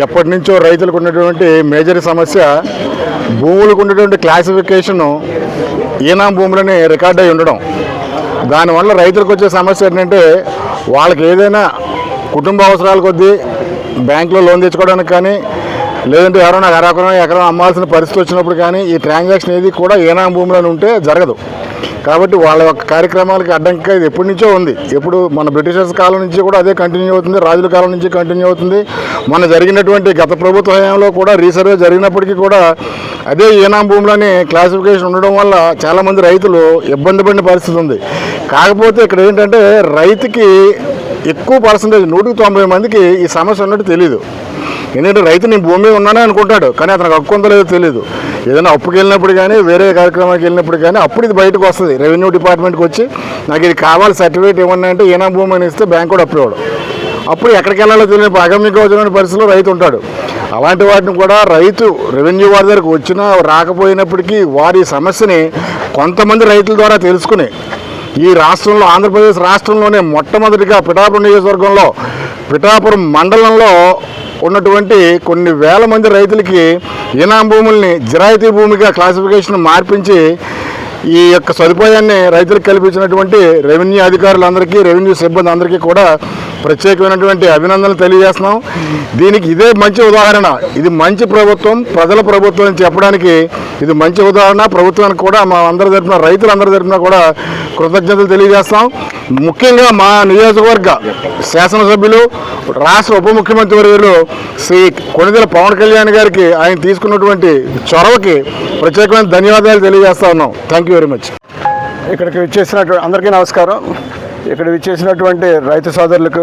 ఎప్పటి నుంచో రైతులకు ఉన్నటువంటి మేజర్ సమస్య భూములకు ఉన్నటువంటి క్లాసిఫికేషను ఈనాం భూములని రికార్డ్ అయి ఉండడం. దానివల్ల రైతులకు వచ్చే సమస్య ఏంటంటే వాళ్ళకి ఏదైనా కుటుంబ అవసరాల కొద్దీ బ్యాంకులో లోన్ తెచ్చుకోవడానికి కానీ లేదంటే ఎవరైనా ఎకరం అమ్మాల్సిన పరిస్థితి వచ్చినప్పుడు కానీ ఈ ట్రాన్సాక్షన్ ఏది కూడా ఈనాం భూములను ఉంటే జరగదు. కాబట్టి వాళ్ళ యొక్క కార్యక్రమాలకి అడ్డంకిగా ఇది ఎప్పటి నుంచో ఉంది. ఎప్పుడు మన బ్రిటిషర్స్ కాలం నుంచి కూడా అదే కంటిన్యూ అవుతుంది, రాజుల కాలం నుంచి కంటిన్యూ అవుతుంది. మన జరిగినటువంటి గత ప్రభుత్వ హయాంలో కూడా రీసర్వే జరిగినప్పటికీ కూడా అదే ఈనాం భూములని క్లాసిఫికేషన్ ఉండడం వల్ల చాలామంది రైతులు ఇబ్బంది పడిన పరిస్థితి ఉంది. కాకపోతే ఇక్కడ ఏంటంటే రైతుకి ఎక్కువ పర్సంటేజ్ 190 మందికి ఈ సమస్య ఉన్నట్టు తెలియదు. ఎందుకంటే రైతు నేను భూమి ఉన్నానే అనుకుంటాడు, కానీ అతనికి హక్కు ఉందో లేదో తెలియదు. ఏదైనా అప్పుకి వెళ్ళినప్పుడు కానీ వేరే కార్యక్రమానికి వెళ్ళినప్పుడు కానీ అప్పుడు ఇది బయటకు వస్తుంది. రెవెన్యూ డిపార్ట్మెంట్కి వచ్చి నాకు ఇది కావాలి సర్టిఫికేట్ ఇవ్వండి అంటే ఈనాం భూమి అని ఇస్తే బ్యాంక్ కూడా అప్పు ఇవ్వడం. అప్పుడు ఎక్కడికి వెళ్ళాలో తెలియని అగమ్యగోచరమైన పరిస్థితిలో రైతు ఉంటాడు. అలాంటి వాటిని కూడా రైతు రెవెన్యూ వారి దగ్గరకు వచ్చినా రాకపోయినప్పటికీ వారి సమస్యని కొంతమంది రైతుల ద్వారా తెలుసుకుని ఈ రాష్ట్రంలో ఆంధ్రప్రదేశ్ రాష్ట్రంలోనే మొట్టమొదటిగా పిఠాపురం నియోజకవర్గంలో పిఠాపురం మండలంలో ఉన్నటువంటి కొన్ని వేల మంది రైతులకి ఈనాం భూముల్ని జిరాయితీ భూమిగా క్లాసిఫికేషన్ మార్పించి ఈ యొక్క సదుపాయాన్ని రైతులకు కల్పించినటువంటి రెవెన్యూ అధికారులందరికీ రెవెన్యూ సిబ్బంది అందరికీ కూడా ప్రత్యేకమైనటువంటి అభినందనలు తెలియజేస్తున్నాం. దీనికి ఇదే మంచి ఉదాహరణ. ఇది మంచి ప్రభుత్వం, ప్రజల ప్రభుత్వం అని చెప్పడానికి ఇది మంచి ఉదాహరణ. ప్రభుత్వానికి కూడా మా అందరి తరఫున రైతులందరి తరఫున కూడా కృతజ్ఞతలు తెలియజేస్తాం. ముఖ్యంగా మా నియోజకవర్గ శాసనసభ్యులు రాష్ట్ర ఉప ముఖ్యమంత్రి వర్యులు శ్రీ కొణిదెల పవన్ కళ్యాణ్ గారికి ఆయన తీసుకున్నటువంటి చొరవకి ప్రత్యేకమైన ధన్యవాదాలు తెలియజేస్తా ఉన్నాం. Thank you very much. ఇక్కడికి విచ్చేసినటువంటి అందరికీ నమస్కారం. ఇక్కడ విచ్చేసినటువంటి రైతు సోదరులకు,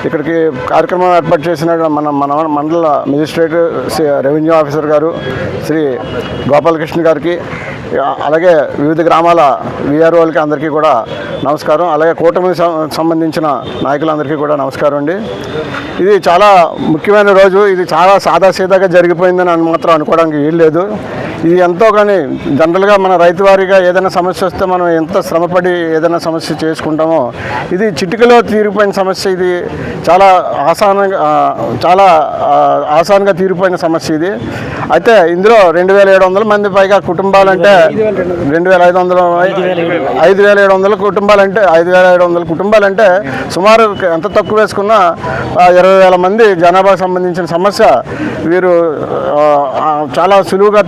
ఇక్కడికి కార్యక్రమం ఏర్పాటు చేసిన మన మండల మెజిస్ట్రేట్ రెవెన్యూ ఆఫీసర్ గారు శ్రీ గోపాలకృష్ణ గారికి, అలాగే వివిధ గ్రామాల విఆర్ఓలకి అందరికీ కూడా నమస్కారం. అలాగే కూటమికి సంబంధించిన నాయకులందరికీ కూడా నమస్కారం అండి. ఇది చాలా ముఖ్యమైన రోజు. ఇది చాలా సాదాసీదాగా జరిగిపోయిందని మాత్రం అనుకోవడానికి వీలు లేదు. ఇది ఎంతో కానీ జనరల్గా మన రైతు వారిగా ఏదైనా సమస్య వస్తే మనం ఎంత శ్రమపడి ఏదైనా సమస్య చేసుకుంటామో ఇది చిటికలో తీరిపోయిన సమస్య. ఇది చాలా ఆసాన్గా తీరిపోయిన సమస్య ఇది. అయితే ఇందులో 2700 మంది పైగా కుటుంబాలంటే 5,700 కుటుంబాలంటే సుమారు ఎంత తక్కువ వేసుకున్నా 20,000 మంది జనాభాకు సంబంధించిన సమస్య వీరు చాలా సులువుగా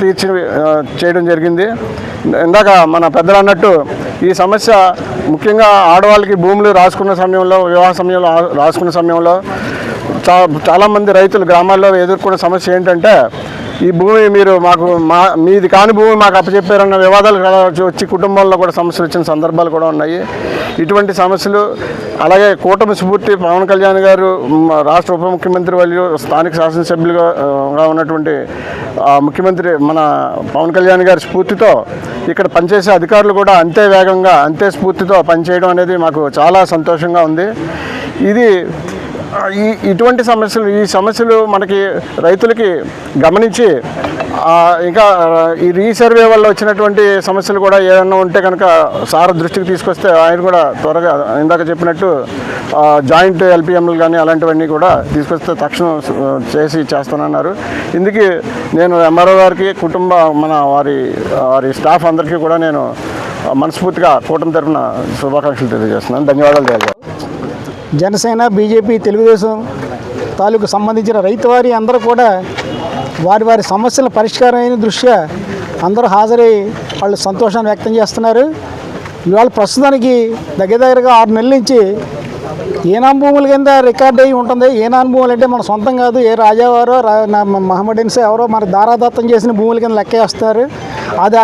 చేయడం జరిగింది. ఇందాక మన పెద్దలు అన్నట్టు ఈ సమస్య ముఖ్యంగా ఆడవాళ్ళకి భూములు రాసుకున్న సమయంలో, వివాహ సమయంలో రాసుకున్న సమయంలో చాలామంది రైతులు గ్రామాల్లో ఎదుర్కొన్న సమస్య ఏంటంటే ఈ భూమి మీరు మీది కాని భూమి మాకు అప్పచెప్పారన్న వివాదాలు వచ్చి కుటుంబంలో కూడా సమస్యలు వచ్చిన సందర్భాలు కూడా ఉన్నాయి. ఇటువంటి సమస్యలు అలాగే కూటమి స్ఫూర్తి పవన్ కళ్యాణ్ గారు రాష్ట్ర ఉప ముఖ్యమంత్రి వాళ్ళు స్థానిక శాసనసభ్యులుగా ఉన్నటువంటి ముఖ్యమంత్రి మన పవన్ కళ్యాణ్ గారి స్ఫూర్తితో ఇక్కడ పనిచేసే అధికారులు కూడా అంతే వేగంగా అంతే స్ఫూర్తితో పనిచేయడం అనేది మాకు చాలా సంతోషంగా ఉంది. ఇటువంటి ఈ సమస్యలు మనకి రైతులకి గమనించి ఇంకా ఈ రీసర్వే వల్ల వచ్చినటువంటి సమస్యలు కూడా ఏదన్నా ఉంటే కనుక సార్ దృష్టికి తీసుకొస్తే ఆయన కూడా త్వరగా ఇందాక చెప్పినట్టు జాయింట్ ఎల్పిఎంలు కానీ అలాంటివన్నీ కూడా తీసుకొస్తే తక్షణం చేస్తానన్నారు. ఇందుకు నేను ఎంఆర్ఓ గారికి వారి స్టాఫ్ అందరికీ కూడా నేను మనస్ఫూర్తిగా కూటమి తరఫున శుభాకాంక్షలు తెలియజేస్తున్నాను. ధన్యవాదాలు తెలియజేస్తాను. జనసేన, బీజేపీ, తెలుగుదేశం తాలూకు సంబంధించిన రైతు వారి అందరూ కూడా వారి సమస్యల పరిష్కారం అయిన దృష్ట్యా అందరూ హాజరై వాళ్ళు సంతోషాన్ని వ్యక్తం చేస్తున్నారు. ఇవాళ ప్రస్తుతానికి దగ్గరగా 6 నెలల నుంచి ఈనాం భూముల కింద రికార్డ్ అయ్యి ఉంటుంది. ఈనాం భూములు అంటే మన సొంతం కాదు, ఏ రాజావారో మహమ్మడిన్స్ ఎవరో మన దారాదత్తం చేసిన భూముల కింద లెక్క వేస్తారు.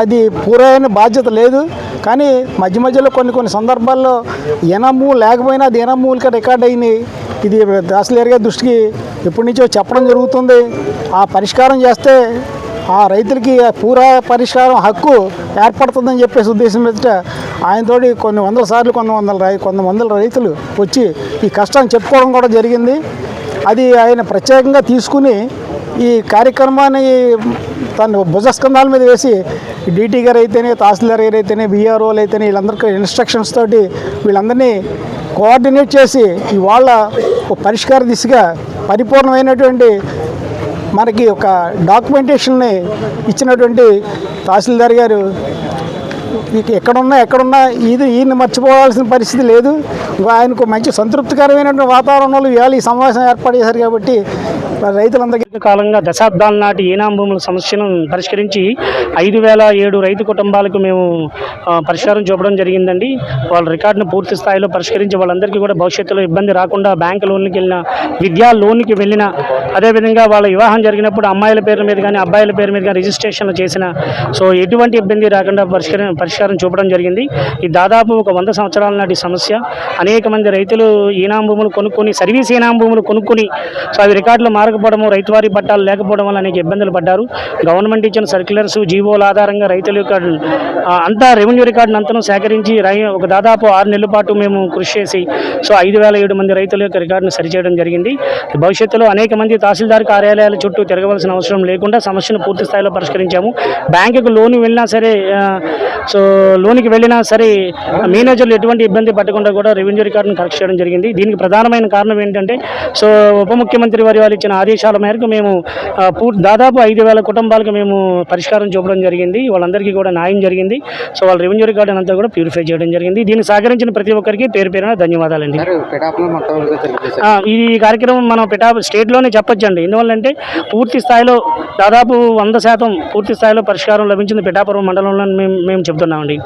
అది పూరైన బాధ్యత లేదు. కానీ మధ్యలో కొన్ని సందర్భాల్లో ఈనాం భూములు లేకపోయినా అది ఈనాం భూములకి రికార్డ్ అయింది. ఇది తహసీల్దార్ గారి దృష్టికి ఎప్పటి నుంచో చెప్పడం జరుగుతుంది. ఆ పరిష్కారం చేస్తే ఆ రైతులకి పూరా పరిష్కారం హక్కు ఏర్పడుతుందని చెప్పేసి ఉద్దేశం మీద ఆయనతోటి కొన్ని వందల సార్లు కొంతమంది రైతులు వచ్చి ఈ కష్టాన్ని చెప్పుకోవడం కూడా జరిగింది. అది ఆయన ప్రత్యేకంగా తీసుకుని ఈ కార్యక్రమాన్ని తను భుజస్కంధాల మీద వేసి డీటీ గారు అయితేనే, తహసీల్దార్ గారు అయితేనే, బీఆర్ఓలు అయితేనే వీళ్ళందరికీ ఇన్స్ట్రక్షన్స్ తోటి వీళ్ళందరినీ కోఆర్డినేట్ చేసి ఇవాళ పరిష్కార దిశగా పరిపూర్ణమైనటువంటి మనకి ఒక డాక్యుమెంటేషన్ని ఇచ్చినటువంటి తహసీల్దార్ గారు ఎక్కడున్నా ఈయన మర్చిపోవాల్సిన పరిస్థితి లేదు. ఆయనకు మంచి సంతృప్తికరమైనటువంటి వాతావరణంలో ఇవాళ ఈ సమావేశం ఏర్పాటు చేశారు కాబట్టి రైతులందరికీ కాలంగా దశాబ్దాల నాటి ఈనాం భూముల సమస్యను పరిష్కరించి 5,007 రైతు కుటుంబాలకు మేము పరిష్కారం చూపడం జరిగిందండి. వాళ్ళ రికార్డును పూర్తి స్థాయిలో పరిష్కరించి వాళ్ళందరికీ కూడా భవిష్యత్తులో ఇబ్బంది రాకుండా బ్యాంకు లోన్కి వెళ్ళిన, విద్యా లోన్కి వెళ్ళిన, అదేవిధంగా వాళ్ళ వివాహం జరిగినప్పుడు అమ్మాయిల పేరు మీద కానీ అబ్బాయిల పేరు మీద కానీ రిజిస్ట్రేషన్లు చేసిన సో ఎటువంటి ఇబ్బంది రాకుండా పరిష్కారం చూపడం జరిగింది. ఇది దాదాపు ఒక 100 సంవత్సరాల నాటి సమస్య. అనేక మంది రైతులు ఈనాం భూములు కొనుక్కొని, సర్వీస్ ఈనాం భూములు కొనుక్కొని సో అవి రికార్డులు మారకపోవడము, రైతువారీ పట్టాలు లేకపోవడం వల్ల అనేక ఇబ్బందులు పడ్డారు. గవర్నమెంట్ ఇచ్చిన సర్క్యులర్స్, జీవోల ఆధారంగా రైతుల యొక్క అంతా రెవెన్యూ రికార్డును అంతను సేకరించి ఒక దాదాపు 6 నెలల పాటు మేము కృషి చేసి సో 5,007 మంది రైతుల యొక్క రికార్డును సరిచేయడం జరిగింది. భవిష్యత్తులో అనేక మంది తహసీల్దార్ కార్యాలయాల చుట్టూ తిరగవలసిన అవసరం లేకుండా సమస్యను పూర్తి స్థాయిలో పరిష్కరించాము. బ్యాంకుకు లోన్ వెళ్ళినా సరే సో లోన్కి వెళ్ళినా సరే మేనేజర్లు ఎటువంటి ఇబ్బంది పడకుండా కూడా రెవెన్యూ రికార్డును కరెక్ట్ చేయడం జరిగింది. దీనికి ప్రధానమైన కారణం ఏంటంటే సో ఉప ముఖ్యమంత్రి వారి వాళ్ళు ఇచ్చిన ఆదేశాల మేరకు మేము దాదాపు 5,000 కుటుంబాలకు మేము పరిష్కారం చూపడం జరిగింది. వాళ్ళందరికీ కూడా న్యాయం జరిగింది. సో వాళ్ళ రెవెన్యూ రికార్డు అంతా కూడా ప్యూరిఫై చేయడం జరిగింది. దీన్ని సహకరించిన ప్రతి ఒక్కరికి పేరు పేరున ధన్యవాదాలండి. ఈ కార్యక్రమం మనం స్టేట్లోనే చెప్పొచ్చండి. ఎందువల్లంటే పూర్తి స్థాయిలో దాదాపు 100% పూర్తి స్థాయిలో పరిష్కారం లభించింది పిఠాపురం మండలంలో మేము చెప్తున్నామండి.